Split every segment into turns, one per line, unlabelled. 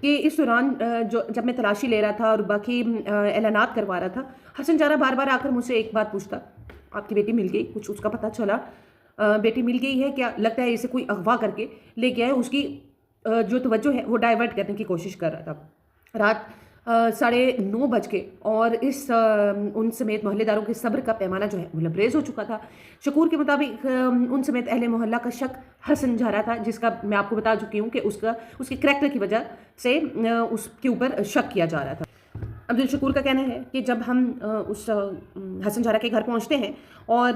کہ اس دوران جب میں تلاشی لے رہا تھا اور باقی اعلانات کروا رہا تھا، حسن جارہ بار بار آ کر مجھ سے ایک بات پوچھتا، آپ کی بیٹی مل گئی؟ کچھ اس کا پتہ چلا؟ بیٹی مل گئی ہے کیا؟ لگتا ہے اسے کوئی اغوا کر کے لے گیا ہے۔ اس کی جو توجہ ہے وہ ڈائیورٹ کرنے کی کوشش کر رہا تھا۔ رات 9:30 بج کے اور ان سمیت محلے داروں کے صبر کا پیمانہ جو ہے وہ لبریز ہو چکا تھا۔ شکور کے مطابق ان سمیت اہل محلہ کا شک حسن جارہ تھا، جس کا میں آپ کو بتا چکی ہوں کہ اس کے کریکٹر کی وجہ سے اس کے اوپر شک کیا جا رہا تھا۔ عبدالشکور کا کہنا ہے کہ جب ہم اس حسن جارہ کے گھر پہنچتے ہیں اور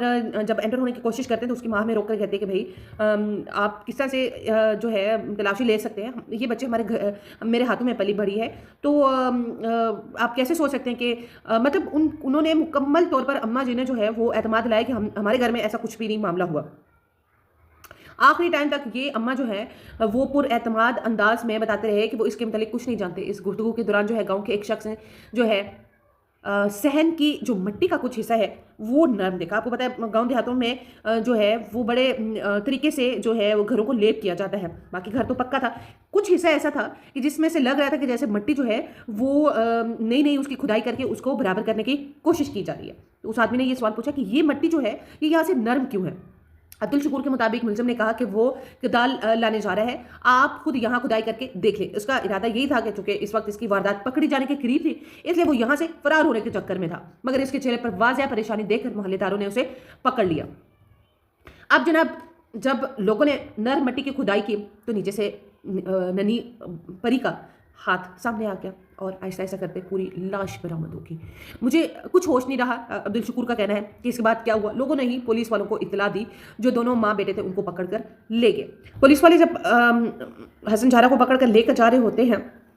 جب انٹر ہونے کی کوشش کرتے ہیں تو اس کی ماں ہمیں روک کر کہتے ہیں کہ بھائی آپ کس طرح سے جو ہے تلاشی لے سکتے ہیں، یہ بچے میرے ہاتھوں میں پلی بڑھی ہے، تو آپ کیسے سوچ سکتے ہیں کہ مطلب انہوں نے مکمل طور پر اماں جی نے جو ہے وہ اعتماد لایا کہ ہمارے گھر میں ایسا کچھ بھی نہیں معاملہ ہوا۔ آخری ٹائم تک یہ اماں جو ہے وہ پر اعتماد انداز میں بتاتے رہے کہ وہ اس کے متعلق کچھ نہیں جانتے۔ اس گفتگو کے دوران جو ہے گاؤں کے ایک شخص نے جو ہے صحن کی جو مٹی کا کچھ حصہ ہے وہ نرم دیکھا۔ آپ کو پتا ہے گاؤں دیہاتوں میں جو ہے وہ بڑے طریقے سے جو ہے وہ گھروں کو لیپ کیا جاتا ہے، باقی گھر تو پکا تھا، کچھ حصہ ایسا تھا کہ جس میں سے لگ رہا تھا کہ جیسے مٹی جو ہے وہ نئی اس کی کھدائی کر کے اس کو برابر کرنے کی کوشش کی جا رہی ہے۔ تو اس آدمی نے یہ سوال پوچھا کہ یہ مٹی جو ہے یہ یہاں سے نرم کیوں ہے؟ عبدالشکور کے مطابق ملزم نے کہا کہ وہ کدال لانے جا رہا ہے، آپ خود یہاں کھدائی کر کے دیکھ لیں۔ اس کا ارادہ یہی تھا کہ چونکہ اس وقت اس کی واردات پکڑی جانے کے قریب تھی، اس لیے وہ یہاں سے فرار ہونے کے چکر میں تھا، مگر اس کے چہرے پر واضح پریشانی دیکھ کر محلے داروں نے اسے پکڑ لیا۔ اب جناب جب لوگوں نے نر مٹی کی کھدائی کی تو نیچے سے ننھی پری کا ہاتھ سامنے آ گیا اور ایسا ایسا کرتے پوری لاش برآمد ہوگی۔ مجھے کچھ ہوش نہیں رہا۔ عبدالشکور کا کہنا ہے کہ اس کے بعد کیا ہوا، لوگوں نے ہی پولیس والوں کو اطلاع دی، جو دونوں ماں بیٹے تھے ان کو پکڑ کر لے گئے۔ پولیس والے جب حسن جارہ کو پکڑ کر لے کر جا رہے ہوتے ہیں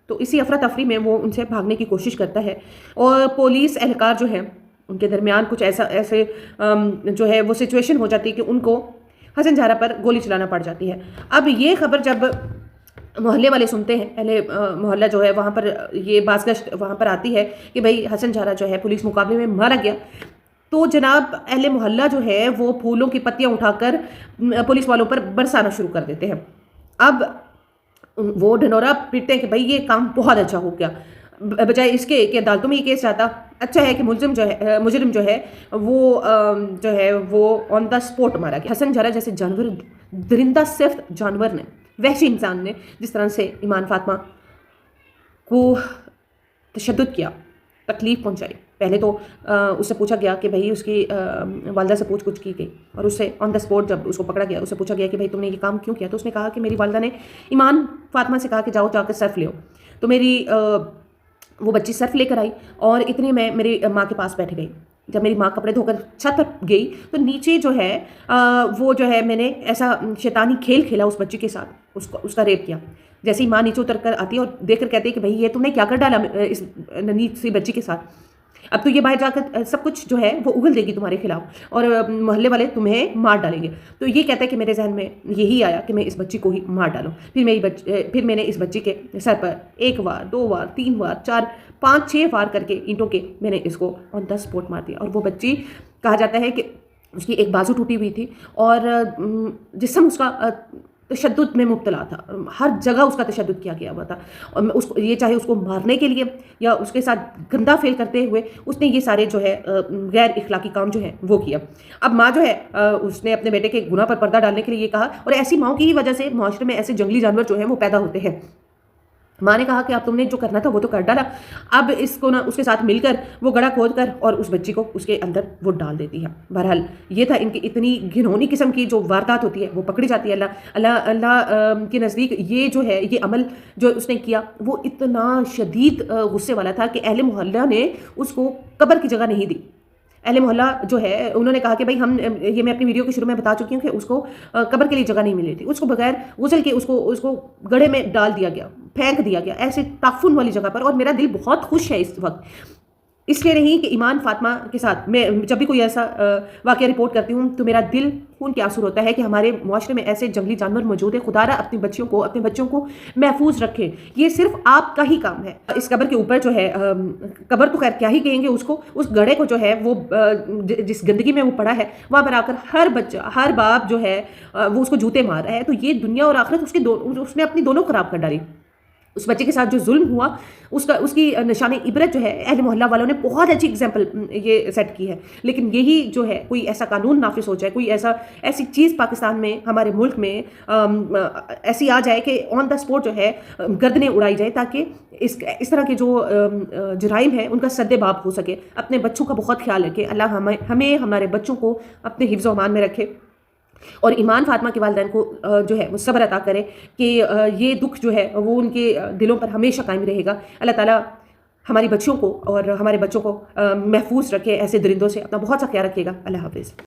تو اسی افراتفری میں وہ ان سے بھاگنے کی کوشش کرتا ہے اور پولیس اہلکار جو ہیں ان کے درمیان کچھ ایسے جو ہے وہ سچویشن ہو جاتی ہے کہ ان کو حسن جارہ پر گولی چلانا پڑ جاتی ہے۔ اب یہ خبر جب محلے والے سنتے ہیں، اہل محلہ جو ہے وہاں پر یہ بازگشت وہاں پر آتی ہے کہ بھئی حسن جارہ جو ہے پولیس مقابلے میں مارا گیا، تو جناب اہل محلہ جو ہے وہ پھولوں کی پتیاں اٹھا کر پولیس والوں پر برسانا شروع کر دیتے ہیں۔ اب وہ ڈھنورا پیٹتے ہیں کہ بھئی یہ کام بہت اچھا ہو گیا، بجائے اس کے کہ عدالتوں میں یہ کیس جاتا، اچھا ہے کہ مجرم جو ہے وہ آن دا اسپوٹ مارا گیا۔ حسن جارہ جیسے جانور، درندہ صفت جانور نے، وحشی انسان نے جس طرح سے ایمان فاطمہ کو تشدد کیا، تکلیف پہنچائی، پہلے تو اس سے پوچھا گیا کہ بھئی اس کی والدہ سے پوچھ گچھ کی گئی اور اس سے آن دا اسپوٹ جب اس کو پکڑا گیا اس سے پوچھا گیا کہ بھئی تم نے یہ کام کیوں کیا، تو اس نے کہا کہ میری والدہ نے ایمان فاطمہ سے کہا کہ جاؤ جا کر سرف لے، تو وہ بچی سرف لے کر آئی اور اتنے میں میری ماں کے پاس بیٹھ گئی۔ جب میری ماں کپڑے دھو کر چھت پر گئی تو نیچے جو ہے وہ جو ہے میں نے ایسا شیطانی کھیل کھیلا اس بچی کے ساتھ، اس کا ریپ کیا۔ جیسے ہی ماں نیچے اتر کر آتی ہے اور دیکھ کر کہتی ہے کہ بھئی یہ تم نے کیا کر ڈالا اس ننھی سی بچی کے ساتھ، اب تو یہ باہر جا کر سب کچھ جو ہے وہ اگل دے گی تمہارے خلاف اور محلے والے تمہیں مار ڈالیں گے۔ تو یہ کہتا ہے کہ میرے ذہن میں یہی آیا کہ میں اس بچی کو ہی مار ڈالوں۔ پھر میں نے اس بچی کے سر پر 1 بار 2 بار 3 بار 4 5 6 وار کر کے اینٹوں کے میں نے اس کو آن دا اسپوٹ مار دیا، اور وہ بچی کہا جاتا ہے کہ اس کی ایک بازو ٹوٹی ہوئی تھی اور جسم اس کا تشدد میں مبتلا تھا، ہر جگہ اس کا تشدد کیا گیا ہوا تھا، اور یہ چاہے اس کو مارنے کے لیے یا اس کے ساتھ گندا فیل کرتے ہوئے اس نے یہ سارے جو ہے غیر اخلاقی کام جو ہے وہ کیا۔ اب ماں جو ہے اس نے اپنے بیٹے کے گناہ پر پردہ ڈالنے کے لیے یہ کہا، اور ایسی ماؤں کی ہی وجہ سے معاشرے میں ایسے جنگلی جانور جو ہیں وہ پیدا ہوتے ہیں۔ ماں نے کہا کہ اب تم نے جو کرنا تھا وہ تو کر ڈالا، اب اس کو اس کے ساتھ مل کر وہ گڑھا کھود کر اور اس بچی کو اس کے اندر وہ ڈال دیتی ہے۔ بہرحال یہ تھا ان کی اتنی گھنونی قسم کی جو واردات ہوتی ہے وہ پکڑی جاتی ہے۔ اللہ کے نزدیک یہ جو ہے یہ عمل جو اس نے کیا وہ اتنا شدید غصے والا تھا کہ اہل محلہ نے اس کو قبر کی جگہ نہیں دی۔ اہل محلہ جو ہے انہوں نے کہا کہ بھائی یہ میں اپنی ویڈیو کے شروع میں بتا چکی ہوں کہ اس کو قبر کے لیے جگہ نہیں ملی تھی، اس کو بغیر غسل کے اس کو گڑھے میں ڈال دیا گیا، پھینک دیا گیا ایسے تعفن والی جگہ پر، اور میرا دل بہت خوش ہے اس وقت، اس لیے نہیں کہ ایمان فاطمہ کے ساتھ میں جب بھی کوئی ایسا واقعہ رپورٹ کرتی ہوں تو میرا دل خون کے آنسو ہوتا ہے کہ ہمارے معاشرے میں ایسے جنگلی جانور موجود ہیں۔ خدا را اپنے بچوں کو محفوظ رکھے، یہ صرف آپ کا ہی کام ہے۔ اس قبر کے اوپر جو ہے قبر تو خیر کیا ہی کہیں گے اس کو، اس گڑھے کو جو ہے وہ جس گندگی میں وہ پڑا ہے وہاں پر آ کر ہر بچہ ہر باپ جو ہے وہ اس کو جوتے مار رہا ہے، تو یہ دنیا اور آخرت اس نے اپنی دونوں خراب کر ڈالی۔ اس بچے کے ساتھ جو ظلم ہوا اس کی نشان عبرت جو ہے اہل محلہ والوں نے بہت اچھی اگزامپل یہ سیٹ کی ہے. لیکن یہی جو ہے کوئی ایسا قانون نافذ ہو جائے, کوئی ایسی چیز پاکستان میں ہمارے ملک میں ایسی آ جائے کہ آن دا اسپوٹ جو ہے گردنیں اڑائی جائے, تاکہ اس طرح کے جو جرائم ہیں ان کا سد باب ہو سکے. اپنے بچوں کا بہت خیال رکھے. اللہ ہمیں ہمارے بچوں کو اپنے حفظ و امان میں رکھے, اور ایمان فاطمہ کے والدین کو جو ہے وہ صبر عطا کرے کہ یہ دکھ جو ہے وہ ان کے دلوں پر ہمیشہ قائم رہے گا. اللہ تعالیٰ ہماری بچیوں کو اور ہمارے بچوں کو محفوظ رکھے ایسے درندوں سے. اپنا بہت سا خیال رکھیے گا. اللہ حافظ.